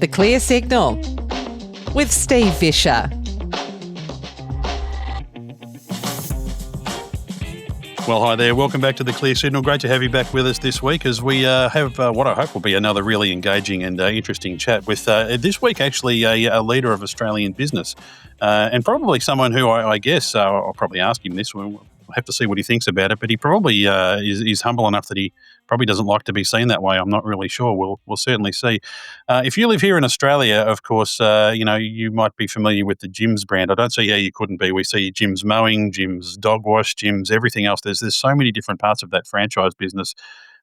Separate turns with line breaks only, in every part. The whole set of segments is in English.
The Clear Signal with Steve Visscher.
Well, hi there. Welcome back to The Clear Signal. Great to have you back with us this week as we have what I hope will be another really engaging and interesting chat with this week actually a leader of Australian business and probably someone who I guess I'll probably ask him this. We'll have to see what he thinks about it, but he probably is humble enough that he probably doesn't like to be seen that way. I'm not really sure. We'll certainly see. If you live here in Australia, of course, you might be familiar with the Jim's brand. I don't see how you couldn't be. We see Jim's Mowing, Jim's Dog Wash, Jim's everything else. There's so many different parts of that franchise business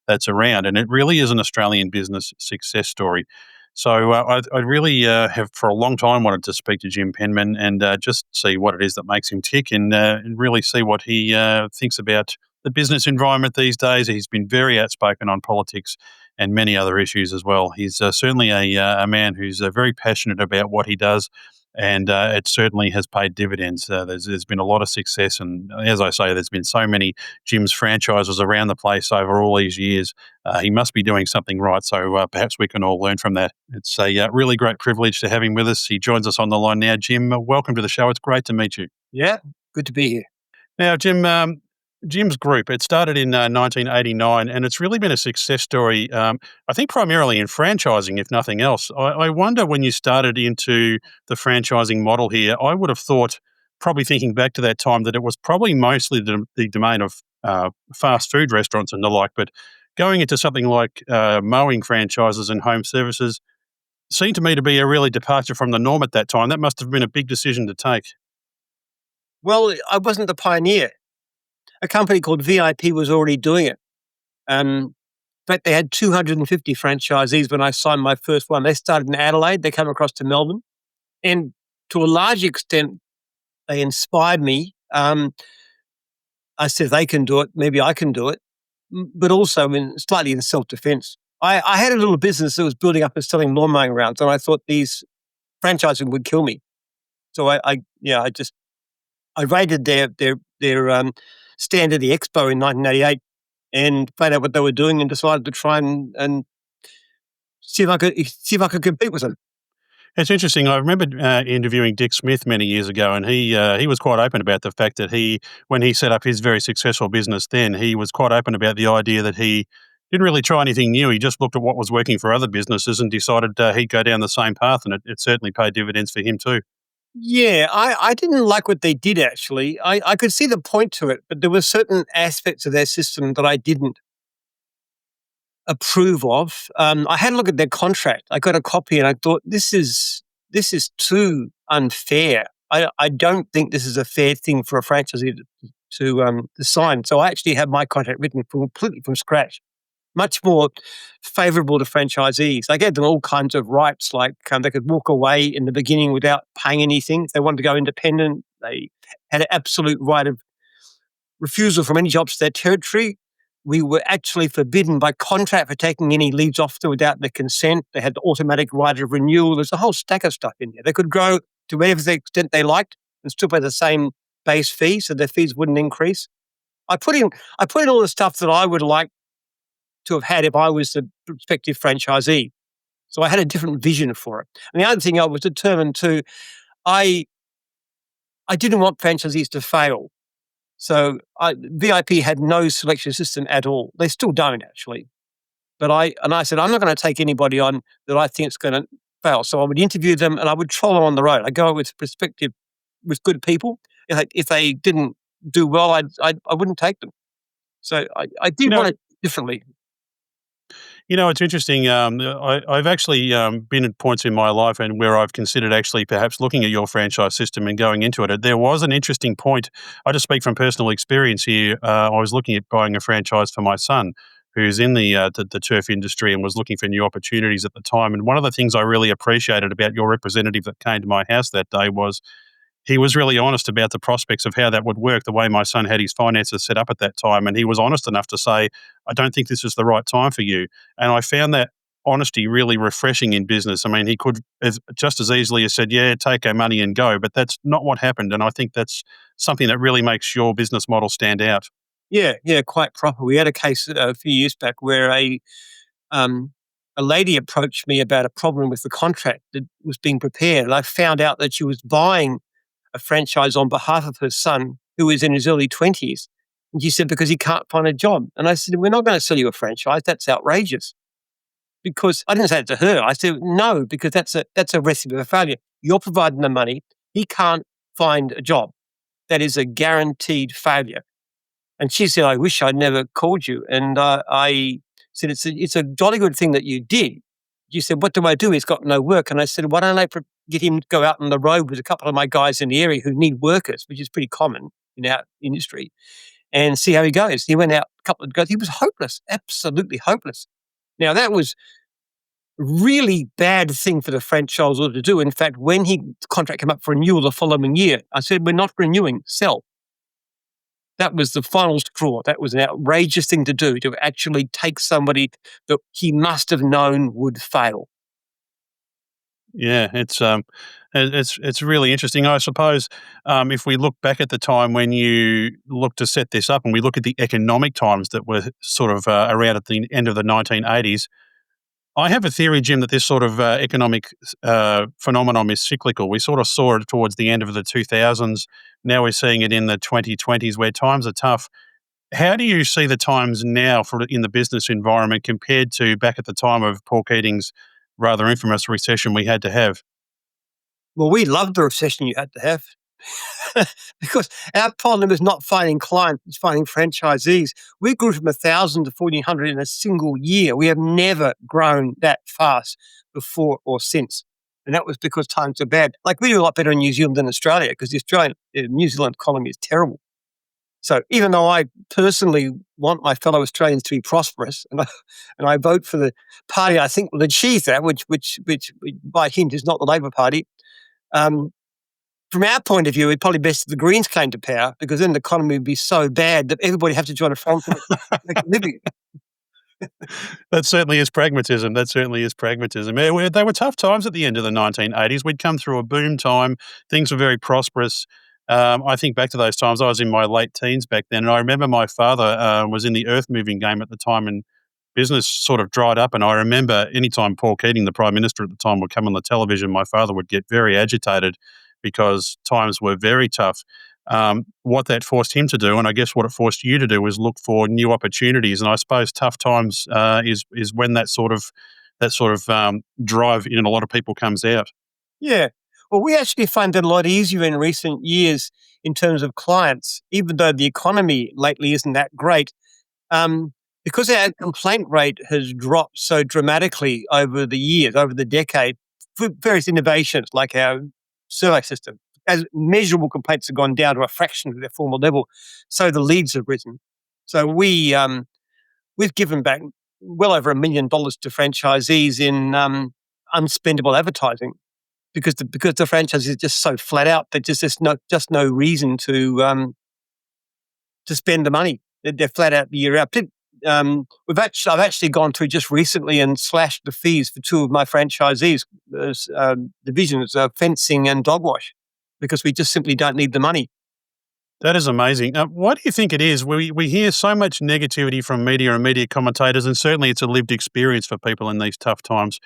that's around, and it really is an Australian business success story. So I really have for a long time wanted to speak to Jim Penman and just see what it is that makes him tick and really see what he thinks about the business environment these days. He's been very outspoken on politics and many other issues as well. He's certainly a man who's very passionate about what he does, and it certainly has paid dividends. There's been a lot of success, and as I say, there's been so many Jim's franchises around the place over all these years. He must be doing something right, so perhaps we can all learn from that. It's a really great privilege to have him with us. He joins us on the line now. Jim, welcome to the show. It's great to meet you.
Yeah, good to be here.
Now, Jim, Jim's Group, it started in 1989, and it's really been a success story, I think primarily in franchising, if nothing else. I wonder when you started into the franchising model here, I would have thought, probably thinking back to that time, that it was probably mostly the domain of fast food restaurants and the like, but going into something like mowing franchises and home services seemed to me to be a really departure from the norm at that time. That must have been a big decision to take.
Well, I wasn't the pioneer. A company called VIP was already doing it. In fact, they had 250 franchisees when I signed my first one. They started in Adelaide. They came across to Melbourne. And to a large extent, they inspired me. I said, they can do it. Maybe I can do it. But also slightly in self-defense. I had a little business that was building up and selling lawn mowing rounds, and I thought these franchising would kill me. So I raided their stand at the Expo in 1988 and found out what they were doing and decided to try and see if I could compete with them.
It's interesting. I remember interviewing Dick Smith many years ago, and he was quite open about the fact that when he set up his very successful business then, he was quite open about the idea that he didn't really try anything new. He just looked at what was working for other businesses and decided he'd go down the same path, and it certainly paid dividends for him too.
Yeah, I didn't like what they did, actually. I could see the point to it, but there were certain aspects of their system that I didn't approve of. I had a look at their contract. I got a copy and I thought, this is too unfair. I don't think this is a fair thing for a franchisee to sign. So I actually had my contract written completely from scratch, much more favourable to franchisees. I gave them all kinds of rights, like they could walk away in the beginning without paying anything. If they wanted to go independent, they had an absolute right of refusal from any jobs to their territory. We were actually forbidden by contract for taking any leads off them without their consent. They had the automatic right of renewal. There's a whole stack of stuff in there. They could grow to whatever the extent they liked and still pay the same base fee, so their fees wouldn't increase. I put in all the stuff that I would like to have had if I was the prospective franchisee. So I had a different vision for it. And the other thing I was determined to, I didn't want franchisees to fail. So VIP had no selection system at all. They still don't, actually. But I said, I'm not going to take anybody on that I think is going to fail. So I would interview them and I would troll them on the road. I go with perspective with good people. If they didn't do well, I wouldn't take them. So I did want it differently.
You know, it's interesting. I've actually been at points in my life and where I've considered actually perhaps looking at your franchise system and going into it. There was an interesting point. I just speak from personal experience here. I was looking at buying a franchise for my son, who's in the turf industry and was looking for new opportunities at the time. And one of the things I really appreciated about your representative that came to my house that day was he was really honest about the prospects of how that would work, the way my son had his finances set up at that time. And he was honest enough to say, I don't think this is the right time for you. And I found that honesty really refreshing in business. I mean, he could just as easily have said, yeah, take our money and go. But that's not what happened. And I think that's something that really makes your business model stand out.
Yeah, quite proper. We had a case a few years back where a a lady approached me about a problem with the contract that was being prepared. And I found out that she was buying a franchise on behalf of her son, who was in his early 20s. And she said, because he can't find a job. And I said, we're not going to sell you a franchise. That's outrageous. Because I didn't say it to her. I said, no, because that's a recipe for failure. You're providing the money. He can't find a job. That is a guaranteed failure. And she said, I wish I'd never called you. And I said, it's a jolly good thing that you did. She said, what do I do? He's got no work. And I said, why don't I get him to go out on the road with a couple of my guys in the area who need workers, which is pretty common in our industry, and see how he goes. He went out a couple of guys. He was hopeless, absolutely hopeless. Now, that was a really bad thing for the franchisor to do. In fact, when the contract came up for renewal the following year, I said, we're not renewing, sell. That was the final straw. That was an outrageous thing to do, to actually take somebody that he must have known would fail.
Yeah, it's really interesting. I suppose if we look back at the time when you looked to set this up, and we look at the economic times that were sort of around at the end of the 1980s, I have a theory, Jim, that this sort of economic phenomenon is cyclical. We sort of saw it towards the end of the 2000s. Now we're seeing it in the 2020s, where times are tough. How do you see the times now in the business environment compared to back at the time of Paul Keating's rather infamous recession we had to have?
Well, we loved the recession you had to have because our problem is not finding clients, it's finding franchisees. We grew from 1,000 to 1,400 in a single year. We have never grown that fast before or since. And that was because times are bad. Like, we do a lot better in New Zealand than Australia, because the New Zealand economy is terrible. So even though I personally want my fellow Australians to be prosperous, and I vote for the party I think will achieve that, which by hint is not the Labor Party, from our point of view, it's probably best if the Greens came to power, because then the economy would be so bad that everybody has to join a front to make a living.
That certainly is pragmatism. They were tough times at the end of the 1980s. We'd come through a boom time. Things were very prosperous. I think back to those times. I was in my late teens back then, and I remember my father was in the earth-moving game at the time, and business sort of dried up. And I remember anytime Paul Keating, the Prime Minister at the time, would come on the television, my father would get very agitated because times were very tough. What that forced him to do, and I guess what it forced you to do, was look for new opportunities. And I suppose tough times is when that sort of drive in a lot of people comes out.
Yeah. Well, we actually find it a lot easier in recent years in terms of clients, even though the economy lately isn't that great. Because our complaint rate has dropped so dramatically over the years, over the decade, for various innovations like our survey system. As measurable complaints have gone down to a fraction of their former level, so the leads have risen. So we've given back well over $1 million to franchisees in unspendable advertising, because the franchise is just so flat out that there's just no reason to spend the money. They're flat out the year out. I've actually gone through just recently and slashed the fees for two of my franchisees' divisions, fencing and dog wash, because we just simply don't need the money.
That is amazing. Why do you think it is? We hear so much negativity from media and media commentators, and certainly it's a lived experience for people in these tough times,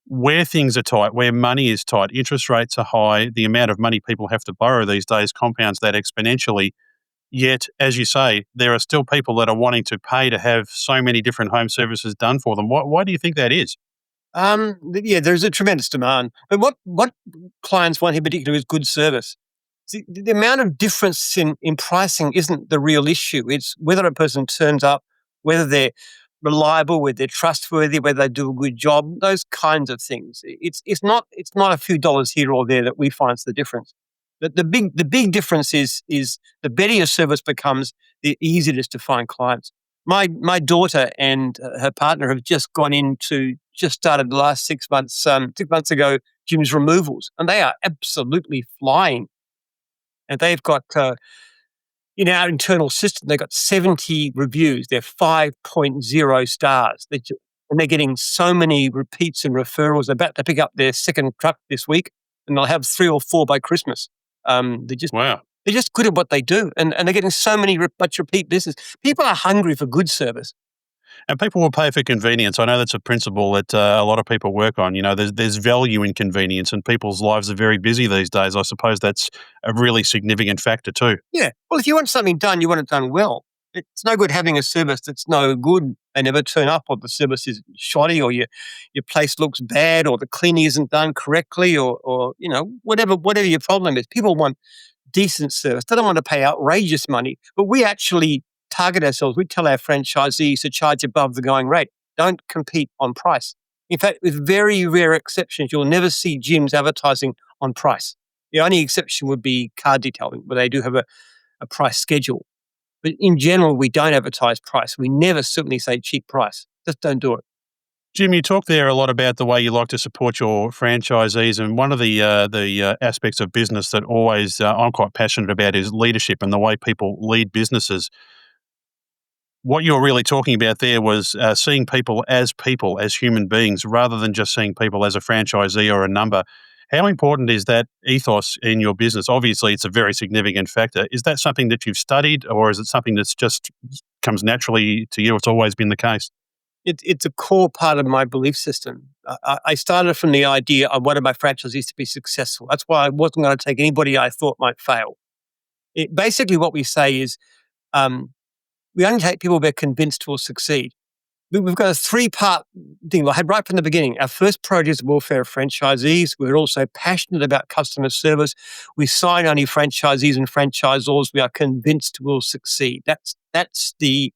where things are tight, where money is tight, interest rates are high, the amount of money people have to borrow these days compounds that exponentially. Yet, as you say, there are still people that are wanting to pay to have so many different home services done for them. Why do you think that is?
Yeah, there's a tremendous demand. But what clients want in particular is good service. See, the amount of difference in pricing isn't the real issue. It's whether a person turns up, whether they're reliable, whether they're trustworthy, whether they do a good job, those kinds of things. It's not a few dollars here or there that we find the difference. The big difference is the better your service becomes, the easier it is to find clients. My daughter and her partner have just started the last 6 months, 6 months ago, Jim's Removals, and they are absolutely flying. And they've got, in our internal system, they've got 70 reviews. They're 5.0 stars. And they're getting so many repeats and referrals. They're about to pick up their second truck this week, and they'll have 3 or 4 by Christmas.
Wow.
They're just good at what they do, and they're getting so much repeat business. People are hungry for good service.
And people will pay for convenience. I know that's a principle that a lot of people work on. There's value in convenience, and people's lives are very busy these days. I suppose that's a really significant factor too.
Yeah. Well, if you want something done, you want it done well. It's no good having a service that's no good. They never turn up, or the service is shoddy, or your place looks bad, or the cleaning isn't done correctly, or whatever your problem is. People want decent service. They don't want to pay outrageous money, but we actually target ourselves. We tell our franchisees to charge above the going rate. Don't compete on price. In fact, with very rare exceptions, you'll never see gyms advertising on price. The only exception would be car detailing, where they do have a price schedule. But in general, we don't advertise price. We never certainly say cheap price. Just don't do it.
Jim, you talked there a lot about the way you like to support your franchisees, and one of the aspects of business that always I'm quite passionate about is leadership and the way people lead businesses. What you were really talking about there was seeing people, as human beings, rather than just seeing people as a franchisee or a number. How important is that ethos in your business? Obviously, it's a very significant factor. Is that something that you've studied, or is it something that's just comes naturally to you? It's always been the case.
It's a core part of my belief system. I started from the idea I wanted my franchisees to be successful. That's why I wasn't going to take anybody I thought might fail. Basically, what we say is we only take people we're convinced will succeed. We've got a 3-part thing. I had right from the beginning. Our first priority is the welfare of franchisees. We're also passionate about customer service. We sign only franchisees and franchisors we are convinced will succeed. That's the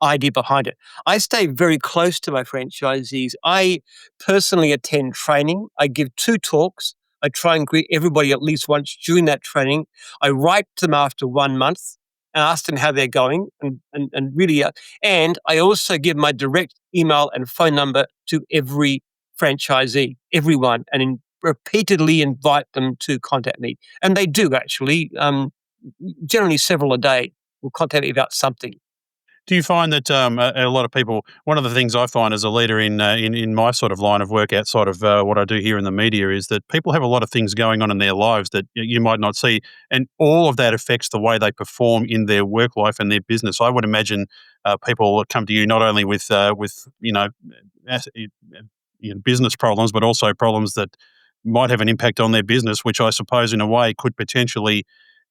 idea behind it. I stay very close to my franchisees. I personally attend training. I give 2 talks. I try and greet everybody at least once during that training. I write to them after 1 month and ask them how they're going, and really, and I also give my direct email and phone number to every franchisee, everyone, and repeatedly invite them to contact me. And they do actually, generally several a day will contact me about something.
Do you find that a lot of people? One of the things I find as a leader in my sort of line of work outside of what I do here in the media is that people have a lot of things going on in their lives that you might not see, and all of that affects the way they perform in their work life and their business. I would imagine people come to you not only with business problems, but also problems that might have an impact on their business, which I suppose in a way could potentially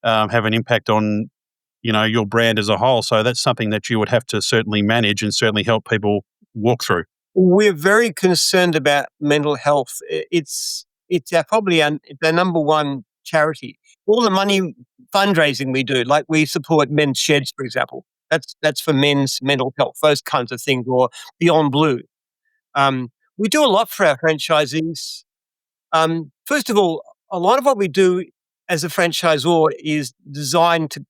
have an impact on your brand as a whole. So that's something that you would have to certainly manage and certainly help people walk through.
We're very concerned about mental health. It's probably the number one charity. All the money fundraising we do, like we support men's sheds, for example. That's for men's mental health, those kinds of things, or Beyond Blue. We do a lot for our franchisees. First of all, a lot of what we do as a franchisor is designed to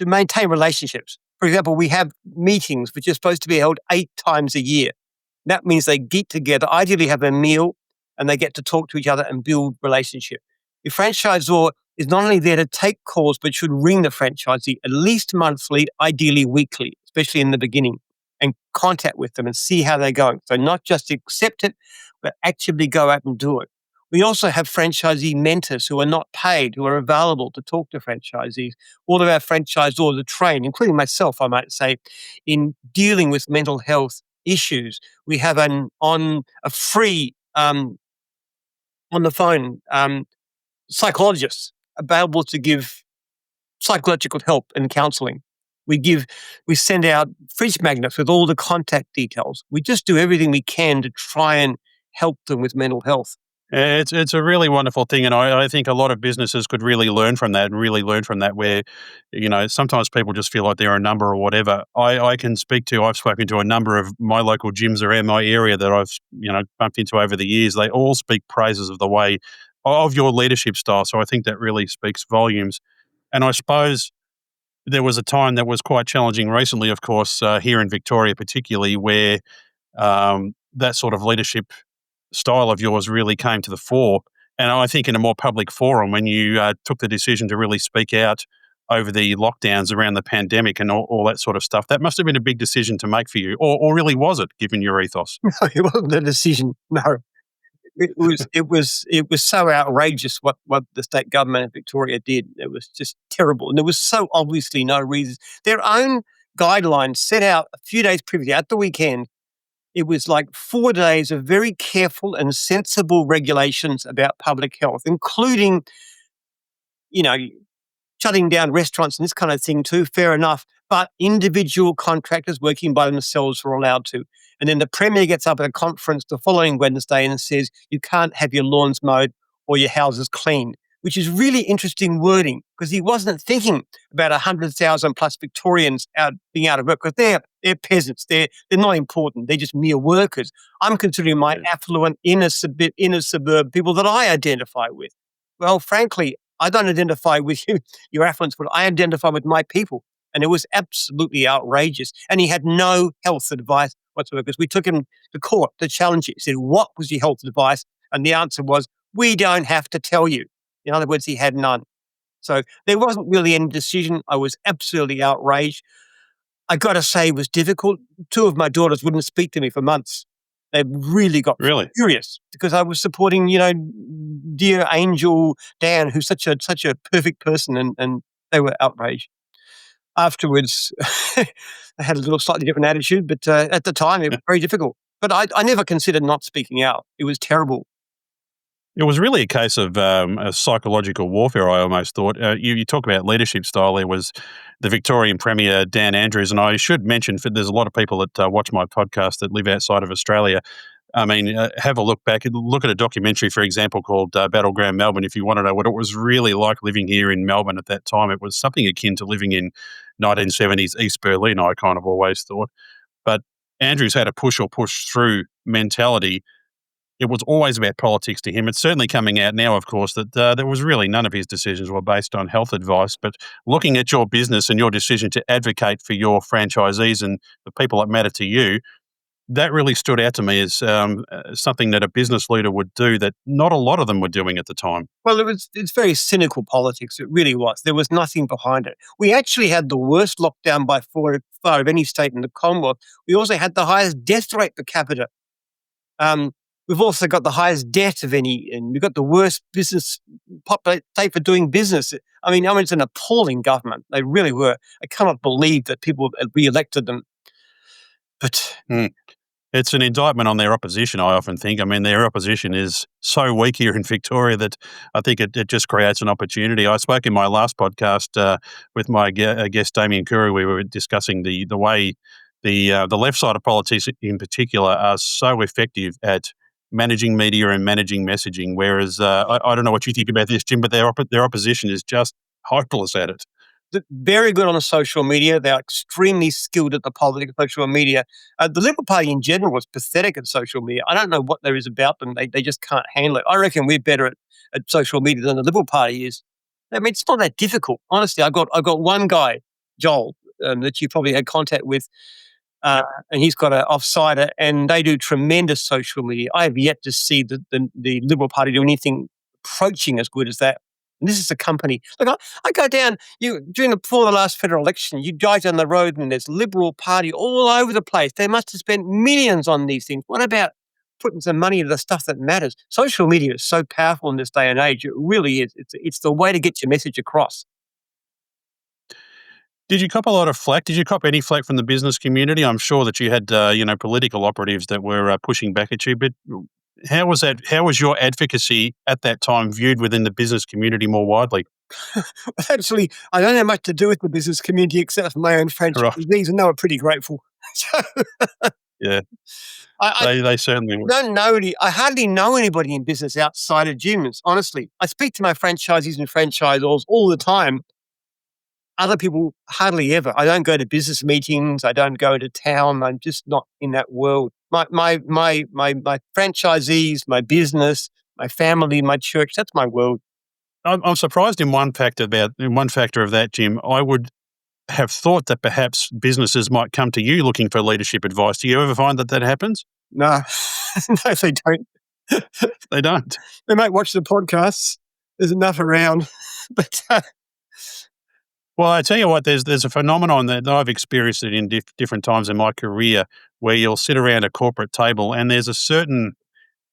maintain relationships. For example, we have meetings which are supposed to be held 8 times a year. That means they get together, ideally have a meal, and they get to talk to each other and build relationship. The franchisor is not only there to take calls, but should ring the franchisee at least monthly, ideally weekly, especially in the beginning, and contact with them and see how they're going. So not just accept it, but actively go out and do it. We also have franchisee mentors who are not paid, who are available to talk to franchisees. All of our franchisors are trained, including myself, I might say, in dealing with mental health issues. We have a free on the phone psychologist available to give psychological help and counseling. We send out fridge magnets with all the contact details. We just do everything we can to try and help them with mental health.
It's a really wonderful thing, and I think a lot of businesses could really learn from that where, sometimes people just feel like they're a number or whatever. I've spoken to a number of my local gyms around my area that I've, bumped into over the years. They all speak praises of the way of your leadership style. So I think that really speaks volumes. And I suppose there was a time that was quite challenging recently, of course, here in Victoria particularly, where that sort of leadership style of yours really came to the fore. And I think in a more public forum, when you took the decision to really speak out over the lockdowns around the pandemic and all that sort of stuff, that must have been a big decision to make for you. Or really was it, given your ethos?
No, it wasn't a decision. No, it was so outrageous what the state government of Victoria did. It was just terrible, and there was so obviously no reason. Their own guidelines set out a few days previously at the weekend. It was like 4 days of very careful and sensible regulations about public health, including, you know, shutting down restaurants and this kind of thing too, fair enough. But individual contractors working by themselves were allowed to. And then the Premier gets up at a conference the following Wednesday and says, you can't have your lawns mowed or your houses cleaned, which is really interesting wording because he wasn't thinking about 100,000 plus Victorians being out of work because they're peasants. They're not important. They're just mere workers. I'm considering my affluent inner suburb people that I identify with. Well, frankly, I don't identify with you, your affluence, but I identify with my people. And it was absolutely outrageous. And he had no health advice whatsoever because we took him to court to challenge it. He said, what was your health advice? And the answer was, we don't have to tell you. In other words, he had none. So there wasn't really any decision. I was absolutely outraged. I got to say it was difficult. 2 of my daughters wouldn't speak to me for months. They really got furious because I was supporting, dear Angel Dan, who's such a perfect person, and they were outraged. Afterwards, I had a little slightly different attitude, but at the time it was very difficult. But I never considered not speaking out. It was terrible.
It was really a case of a psychological warfare, I almost thought. You talk about leadership style. There was the Victorian Premier, Dan Andrews, and I should mention, there's a lot of people that watch my podcast that live outside of Australia. I mean, have a look back. Look at a documentary, for example, called Battleground Melbourne, if you want to know what it was really like living here in Melbourne at that time. It was something akin to living in 1970s East Berlin, I kind of always thought. But Andrews had a push or push through mentality. It was always about politics to him. It's certainly coming out now, of course, that there was really none of his decisions were based on health advice. But looking at your business and your decision to advocate for your franchisees and the people that matter to you, that really stood out to me as something that a business leader would do that not a lot of them were doing at the time.
Well, it's very cynical politics. It really was. There was nothing behind it. We actually had the worst lockdown by far of any state in the Commonwealth. We also had the highest death rate per capita. We've also got the highest debt of any, and we've got the worst business state for doing business. I mean, it's an appalling government. They really were. I cannot believe that people re-elected them. But
it's an indictment on their opposition, I often think. I mean, their opposition is so weak here in Victoria that I think it just creates an opportunity. I spoke in my last podcast with my guest, Damien Kuru. We were discussing the way the left side of politics in particular are so effective at managing media and managing messaging, whereas I don't know what you think about this, Jim, but their opposition is just hopeless at it.
Very good on the social media. They're extremely skilled at the politics of social media. The Liberal Party in general was pathetic at social media. I don't know what there is about them. They just can't handle it. I reckon we're better at social media than the Liberal Party is. I mean, it's not that difficult. Honestly, I got one guy, Joel, that you probably had contact with, and he's got an offsider, and they do tremendous social media. I have yet to see the Liberal Party do anything approaching as good as that. And this is a company. Look, I go down, before the last federal election, you drive down the road and there's Liberal Party all over the place. They must have spent millions on these things. What about putting some money into the stuff that matters? Social media is so powerful in this day and age. It really is. It's the way to get your message across.
Did you cop a lot of flack? Did you cop any flack from the business community? I'm sure that you had, political operatives that were pushing back at you, but how was that? How was your advocacy at that time viewed within the business community more widely?
Actually, I don't have much to do with the business community except for my own franchisees, and they were pretty grateful.
Yeah, they certainly were.
I hardly know anybody in business outside of gyms, honestly. I speak to my franchisees and franchisors all the time. Other people, hardly ever. I don't go to business meetings. I don't go to town. I'm just not in that world. My franchisees, my business, my family, my church, that's my world.
I'm surprised in one factor of that, Jim. I would have thought that perhaps businesses might come to you looking for leadership advice. Do you ever find that happens?
No, no, they don't.
They don't.
They might watch the podcasts. There's enough around, but.
Well, I tell you what, there's a phenomenon that I've experienced it in different times in my career where you'll sit around a corporate table and there's a certain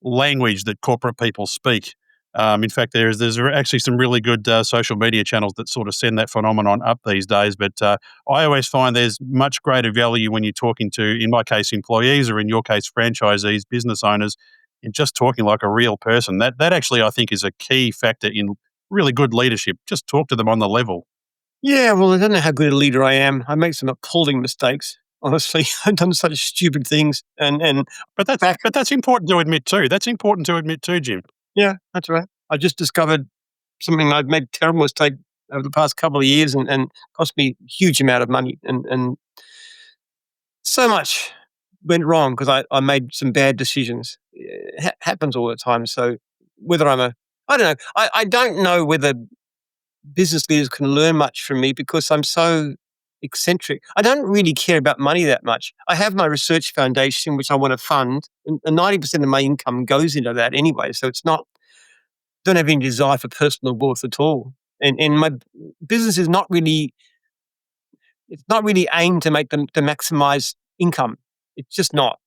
language that corporate people speak. In fact, there's actually some really good social media channels that sort of send that phenomenon up these days. But I always find there's much greater value when you're talking to, in my case, employees, or in your case, franchisees, business owners, in just talking like a real person. That actually, I think, is a key factor in really good leadership. Just talk to them on the level.
Yeah, well, I don't know how good a leader I am. I make some appalling mistakes. Honestly, I've done such stupid things, and
But
back,
that's important to admit too. That's important to admit too, Jim.
yeah, that's right. I just discovered something I've made a terrible mistake over the past couple of years, and cost me a huge amount of money, and so much went wrong because I made some bad decisions. It happens all the time. So whether I don't know. I don't know whether business leaders can learn much from me because I'm so eccentric. I don't really care about money that much. I have my research foundation, which I want to fund, and 90% of my income goes into that anyway. So it's not, don't have any desire for personal wealth at all. And my business is not really, it's not really aimed to make them to maximize income. It's just not.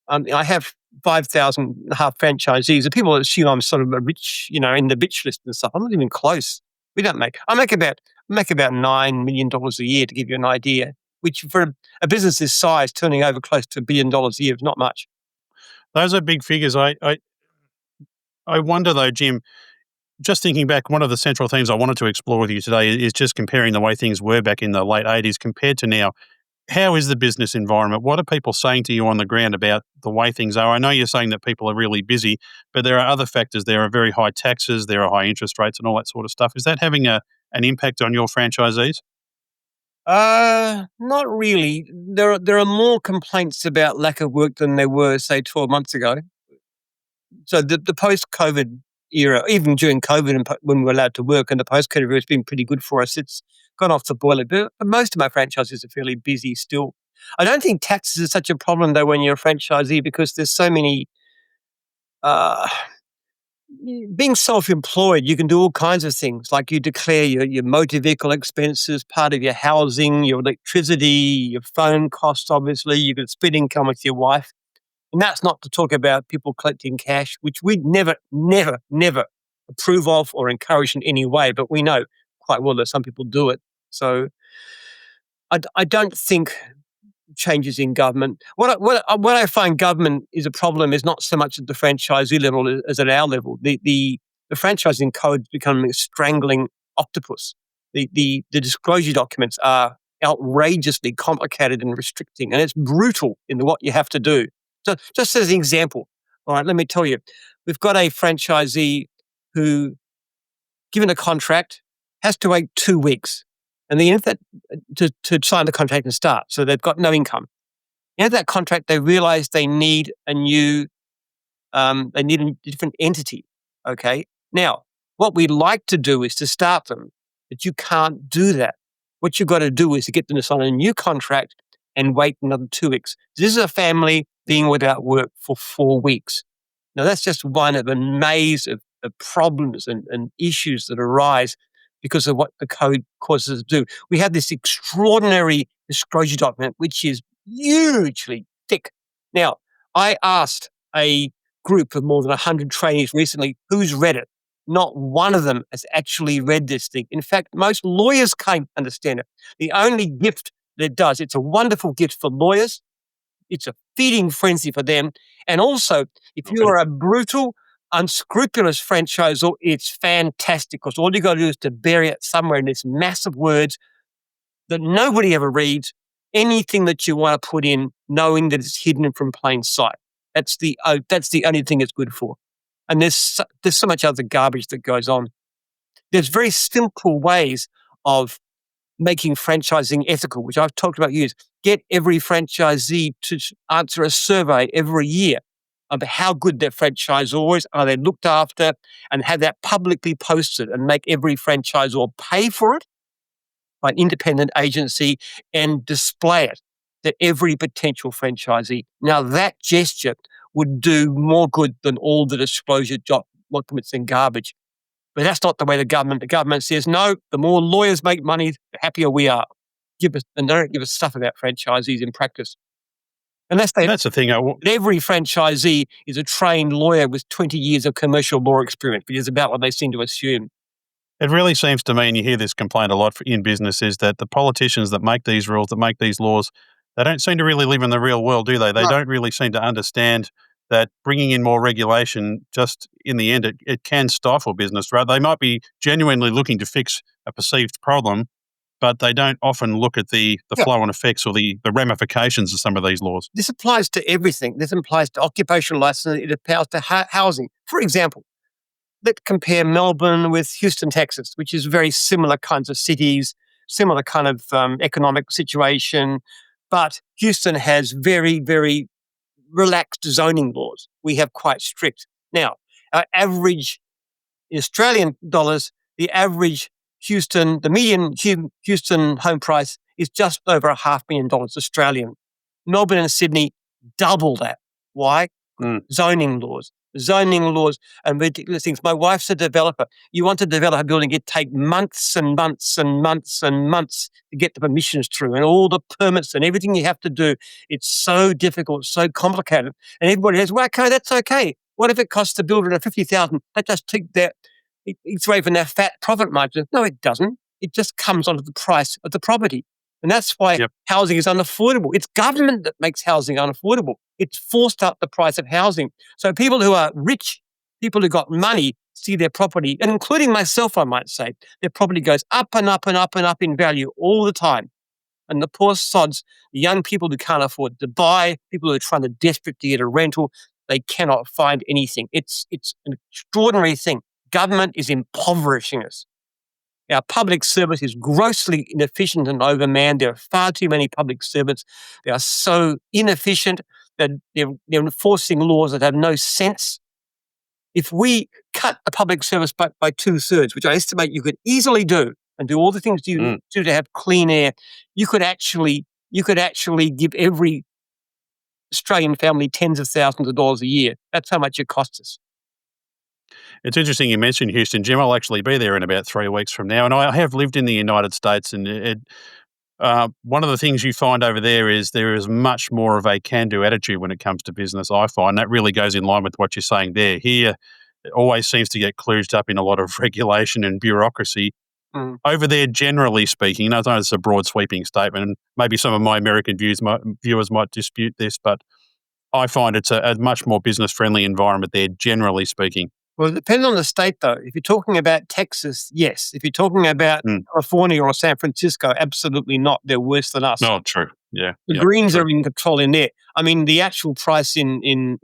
I have 5,000 and a half franchisees. And people assume I'm sort of a rich, in the rich list and stuff. I'm not even close. I make about $9 million a year, to give you an idea, which for a business this size, turning over close to $1 billion a year is not much.
Those are big figures. I wonder though, Jim, just thinking back, one of the central themes I wanted to explore with you today is just comparing the way things were back in the late 80s compared to now. How is the business environment? What are people saying to you on the ground about the way things are? I know you're saying that people are really busy, but there are other factors. There are very high taxes, there are high interest rates and all that sort of stuff. Is that having an impact on your franchisees?
Not really. There are more complaints about lack of work than there were, say, 12 months ago. So the post-COVID era, even during COVID and when we were allowed to work, and the post-COVID era has been pretty good for us. It's gone off the boiler. But most of my franchises are fairly busy still. I don't think taxes is such a problem though when you're a franchisee because there's so many. Uh, Being self-employed, you can do all kinds of things. Like you declare your motor vehicle expenses, part of your housing, your electricity, your phone costs. Obviously, you can split income with your wife. And that's not to talk about people collecting cash, which we'd never, never, never approve of or encourage in any way. But we know quite well that some people do it. So I don't think changes in government. What I find government is a problem is not so much at the franchisee level as at our level. The franchising code is becoming a strangling octopus. The disclosure documents are outrageously complicated and restricting, and it's brutal in what you have to do. So just as an example, all right, let me tell you, we've got a franchisee who, given a contract, has to wait 2 weeks. And the end of that, to sign the contract and start. So they've got no income. In that contract, they realize they need a different entity. Okay. Now, what we like to do is to start them, but you can't do that. What you've got to do is to get them to sign a new contract and wait another 2 weeks. This is a family being without work for 4 weeks. Now, that's just one of a maze of problems and issues that arise because of what the code causes us to do. We have this extraordinary disclosure document, which is hugely thick. Now, I asked a group of more than 100 trainees recently who's read it. Not one of them has actually read this thing. In fact, most lawyers can't understand it. The only gift that it does, it's a wonderful gift for lawyers. It's a feeding frenzy for them. And also, if you are a brutal, unscrupulous franchisor, it's fantastic because all you got to do is to bury it somewhere in this massive words that nobody ever reads. Anything that you want to put in, knowing that it's hidden from plain sight. That's the only thing it's good for. And there's so much other garbage that goes on. There's very simple ways of making franchising ethical, which I've talked about years. Get every franchisee to answer a survey every year of how good their franchisor is, are they looked after, and have that publicly posted and make every franchisor pay for it by an independent agency and display it to every potential franchisee. Now that gesture would do more good than all the disclosure documents and garbage. But that's not the way the government says, no, the more lawyers make money, the happier we are. And they don't give us stuff about franchisees in practice. Unless they,
That's the thing.
every franchisee is a trained lawyer with 20 years of commercial law experience, which is about what they seem to assume.
It really seems to me, and you hear this complaint a lot in business, is that the politicians that make these rules, that make these laws, they don't seem to really live in the real world, do they? They
No.
don't really seem to understand that bringing in more regulation, just in the end, it can stifle business. Right? They might be genuinely looking to fix a perceived problem, but they don't often look at the
Yeah.
flow-on effects or the ramifications of some of these laws.
This applies to everything. This applies to occupational license. It applies to housing. For example, let's compare Melbourne with Houston, Texas, which is very similar kinds of cities, similar kind of economic situation. But Houston has very, very relaxed zoning laws. We have quite strict. Now, our average in Australian dollars, the average Houston, the median Houston home price is just over $500,000 Australian. Melbourne and Sydney, double that. Why? Zoning laws and ridiculous things. My wife's a developer. You want to develop a building, it takes months and months and months and months to get the permissions through and all the permits and everything you have to do. It's so difficult, so complicated. And everybody says, well, okay, that's okay. What if it costs the builder $50,000? That just take that, it's away from their fat profit margin. No, it doesn't. It just comes onto the price of the property. And that's why housing is unaffordable. It's government that makes housing unaffordable. It's forced up the price of housing. So people who are rich, people who got money, see their property, and including myself, I might say, their property goes up and up and up and up in value all the time. And the poor sods, the young people who can't afford to buy, people who are trying to desperate to get a rental, they cannot find anything. It's an extraordinary thing. Government is impoverishing us. Our public service is grossly inefficient and overmanned. There are far too many public servants. They are so inefficient that they're enforcing laws that have no sense. If we cut a public service by 2/3, which I estimate you could easily do, and do all the things you do to have clean air, you could actually give every Australian family tens of thousands of dollars a year. That's how much it costs us.
It's interesting you mentioned Houston, Jim. I'll actually be there in about 3 weeks from now, and I have lived in the United States, and one of the things you find over there is much more of a can-do attitude when it comes to business, I find. That really goes in line with what you're saying there. Here, it always seems to get kludged up in a lot of regulation and bureaucracy. Over there, generally speaking, I know it's a broad sweeping statement, and maybe some of my American viewers might dispute this, but I find it's a much more business-friendly environment there, generally speaking.
Well, it depends on the state, though. If you're talking about Texas, yes. If you're talking about California or San Francisco, absolutely not. They're worse than us.
No, true. Yeah.
The Greens are in control in there. I mean, the actual price is in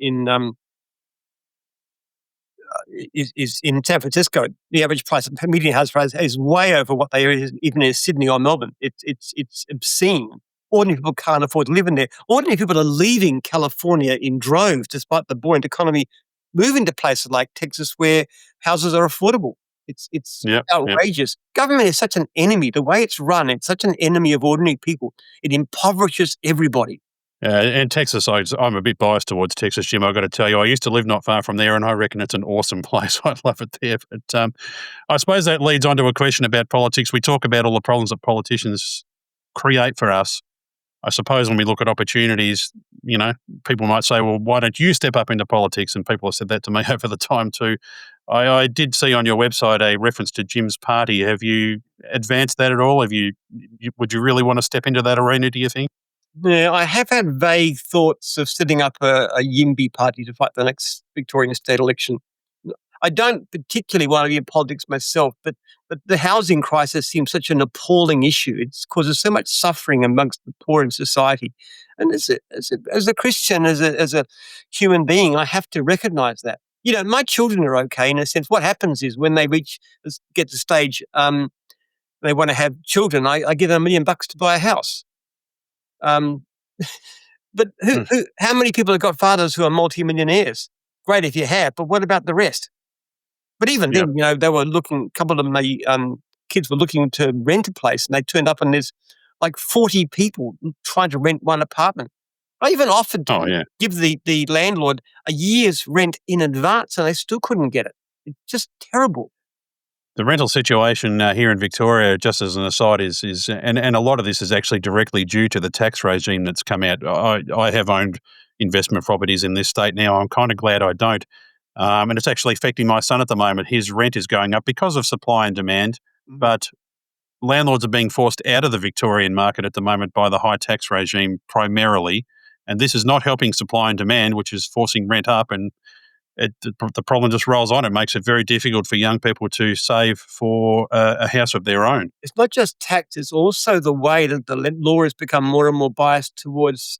San Francisco. The average price, median house price, is way over what they are even in Sydney or Melbourne. It's obscene. Ordinary people can't afford to live in there. Ordinary people are leaving California in droves, despite the buoyant economy, moving to places like Texas where houses are affordable. It's outrageous. Government is such an enemy. The way it's run, it's such an enemy of ordinary people. It impoverishes everybody.
And Texas, I'm a bit biased towards Texas, Jim. I've got to tell you, I used to live not far from there, and I reckon it's an awesome place. I love it there. But I suppose that leads on to a question about politics. We talk about all the problems that politicians create for us. I suppose when we look at opportunities, people might say, well, why don't you step up into politics? And people have said that to me over the time too. I did see on your website a reference to Jim's party. Have you advanced that at all? Would you really want to step into that arena, do you think?
Yeah, I have had vague thoughts of setting up a YIMBY party to fight the next Victorian state election. I don't particularly want to be in politics myself, but the housing crisis seems such an appalling issue. It causes so much suffering amongst the poor in society. And as a Christian, as a human being, I have to recognize that. My children are okay in a sense. What happens is when they get to stage, they want to have children, I give them $1 million to buy a house. But how many people have got fathers who are multimillionaires? Great if you have, but what about the rest? But even then, they were looking, a couple of my kids were looking to rent a place, and they turned up and there's like 40 people trying to rent one apartment. I even offered to give the landlord a year's rent in advance, and they still couldn't get it. It's just terrible.
The rental situation here in Victoria, just as an aside, and a lot of this is actually directly due to the tax regime that's come out. I have owned investment properties in this state now. I'm kind of glad I don't. And it's actually affecting my son at the moment. His rent is going up because of supply and demand, but landlords are being forced out of the Victorian market at the moment by the high tax regime primarily. And this is not helping supply and demand, which is forcing rent up. And the problem just rolls on. It makes it very difficult for young people to save for a house of their own.
It's not just tax, it's also the way that the law has become more and more biased towards,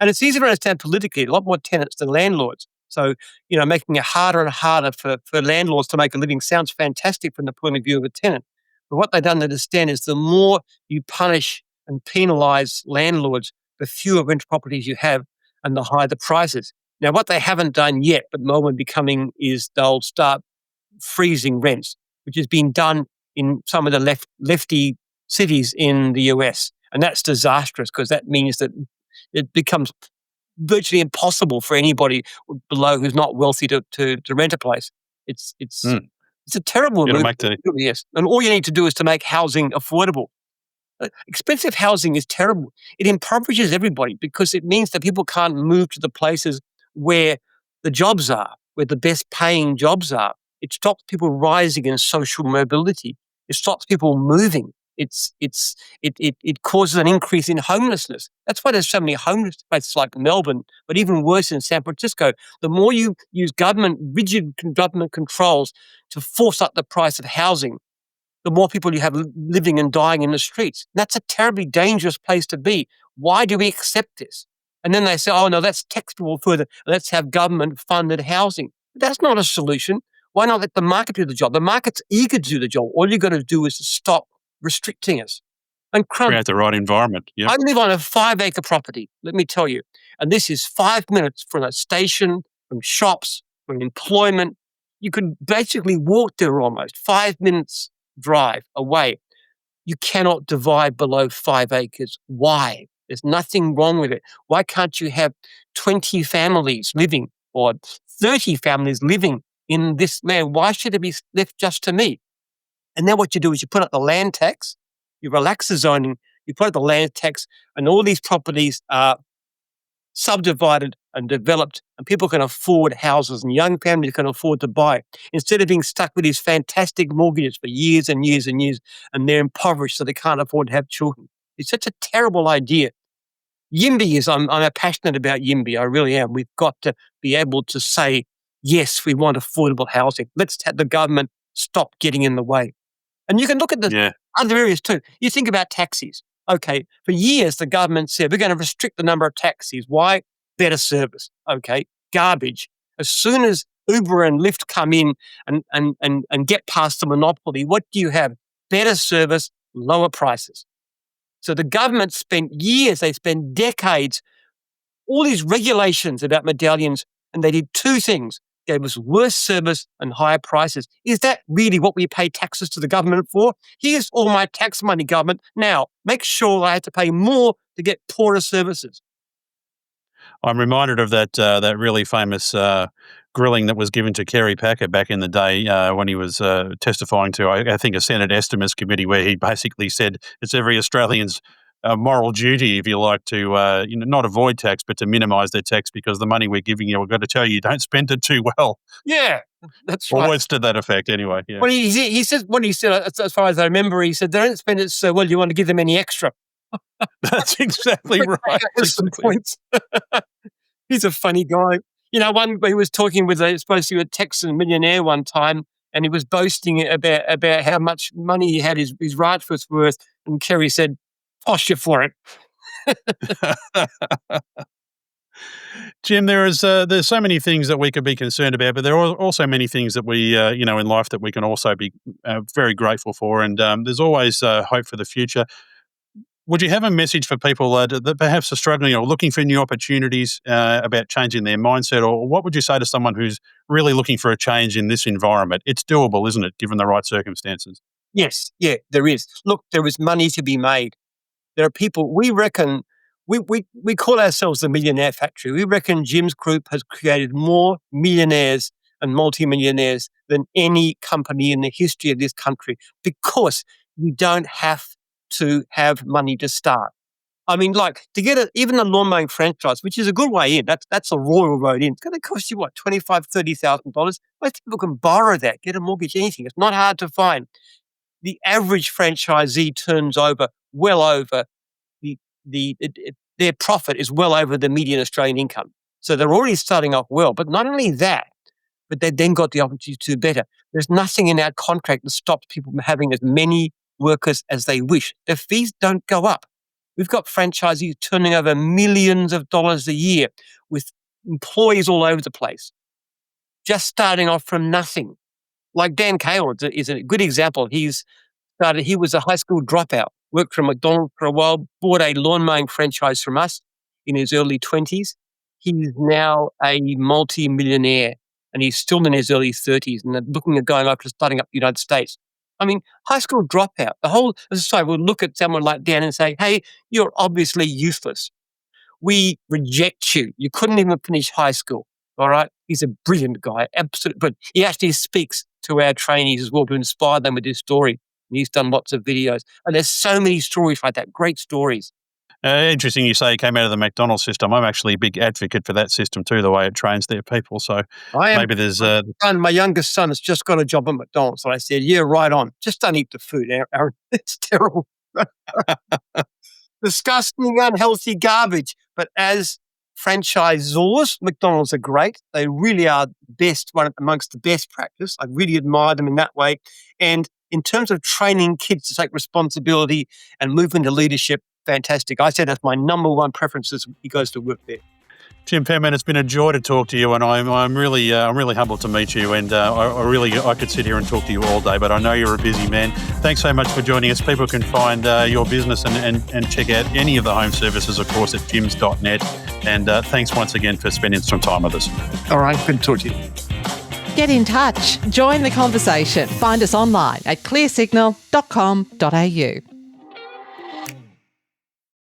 and it's easier to understand politically, a lot more tenants than landlords. So, making it harder and harder for landlords to make a living sounds fantastic from the point of view of a tenant. But what they don't understand is the more you punish and penalise landlords, the fewer rental properties you have and the higher the prices. Now, what they haven't done yet, but Melbourne becoming, is they'll start freezing rents, which has been done in some of the lefty cities in the US. And that's disastrous because that means that it becomes virtually impossible for anybody below who's not wealthy to rent a place. It's a terrible move. Yes. And all you need to do is to make housing affordable. Expensive housing is terrible. It impoverishes everybody because it means that people can't move to the places where the jobs are, where the best paying jobs are. It stops people rising in social mobility. It stops people moving. It causes an increase in homelessness. That's why there's so many homeless places like Melbourne, but even worse in San Francisco. The more you use rigid government controls to force up the price of housing, the more people you have living and dying in the streets. That's a terribly dangerous place to be. Why do we accept this? And then they say, oh, no, let's tax people further. Let's have government-funded housing. But that's not a solution. Why not let the market do the job? The market's eager to do the job. All you've got to do is to stop restricting us. And
create the right environment. Yep.
I live on a 5-acre property, let me tell you. And this is 5 minutes from a station, from shops, from employment. You could basically walk there almost, 5 minutes drive away. You cannot divide below 5 acres. Why? There's nothing wrong with it. Why can't you have 20 families living or 30 families living in this land? Why should it be left just to me? And then what you do is you put up the land tax, you relax the zoning, you put up the land tax, and all these properties are subdivided and developed, and people can afford houses, and young families can afford to buy, instead of being stuck with these fantastic mortgages for years and years and years, and they're impoverished so they can't afford to have children. It's such a terrible idea. YIMBY is, I'm passionate about YIMBY, I really am. We've got to be able to say, yes, we want affordable housing. Let's have the government stop getting in the way. And you can look at the other areas too. You think about taxis. Okay, for years the government said we're going to restrict the number of taxis. Why? Better service. Okay, garbage. As soon as Uber and Lyft come in and get past the monopoly, what do you have? Better service, lower prices. So the government spent years, they spent decades, all these regulations about medallions, and they did two things. Gave us worse service and higher prices. Is that really what we pay taxes to the government for? Here's all my tax money, government. Now, make sure I have to pay more to get poorer services.
I'm reminded of that really famous grilling that was given to Kerry Packer back in the day when he was testifying to, I think, a Senate Estimates Committee, where he basically said it's every Australian's moral duty, if you like, to not avoid tax, but to minimise their tax, because the money we're giving you, we've got to tell you, don't spend it too well.
Yeah, that's right.
Or words to that effect, anyway. Yeah.
Well, he said, what he said, as far as I remember, he said, don't spend it so well, you want to give them any extra.
That's exactly right.
Some points. He's a funny guy. He was talking with supposed to be a Texan millionaire one time, and he was boasting about how much money he had his ranch was worth, and Kerry said, "Posh you for it."
Jim, there's so many things that we could be concerned about, but there are also many things that we, in life that we can also be very grateful for, and there's always hope for the future. Would you have a message for people that perhaps are struggling or looking for new opportunities about changing their mindset, or what would you say to someone who's really looking for a change in this environment? It's doable, isn't it, given the right circumstances?
Yes, yeah, there is. Look, there is money to be made. There are people, we reckon, we call ourselves the Millionaire Factory. We reckon Jim's group has created more millionaires and multimillionaires than any company in the history of this country, because you don't have to have money to start. I mean, like, to get even a lawn mowing franchise, which is a good way in, that's a royal road in. It's going to cost you, what, $25,000, $30,000? Most people can borrow that, get a mortgage, anything. It's not hard to find. The average franchisee turns over well over their profit is well over the median Australian income. So they're already starting off well. But not only that, but they've then got the opportunity to do better. There's nothing in our contract that stops people from having as many workers as they wish. Their fees don't go up. We've got franchisees turning over millions of dollars a year with employees all over the place, just starting off from nothing. Like Dan Cahill is a good example. He was a high school dropout, worked for McDonald's for a while, bought a lawn mowing franchise from us in his early 20s. He's now a multi-millionaire, and he's still in his early 30s and looking at going over to starting up the United States. I mean, high school dropout, the whole society will look at someone like Dan and say, hey, you're obviously useless. We reject you. You couldn't even finish high school. All right. He's a brilliant guy. Absolutely. But he actually speaks to our trainees as well to inspire them with his story. And he's done lots of videos. And there's so many stories like that. Great stories.
Interesting you say he came out of the McDonald's system. I'm actually a big advocate for that system too, the way it trains their people. So maybe there's...
My youngest son has just got a job at McDonald's. And I said, yeah, right on. Just don't eat the food, Aaron. It's terrible. Disgusting, unhealthy garbage. But as franchisors, McDonald's are great. They really are one amongst the best practice. I really admire them in that way. And in terms of training kids to take responsibility and move into leadership, fantastic. I said that's my number one preference as he goes to work there.
Jim Penman, it's been a joy to talk to you, and I'm really humbled to meet you. And I could sit here and talk to you all day, but I know you're a busy man. Thanks so much for joining us. People can find your business and check out any of the home services, of course, at jims.net. And thanks once again for spending some time with us.
All right, good to talk to you.
Get in touch. Join the conversation. Find us online at clearsignal.com.au.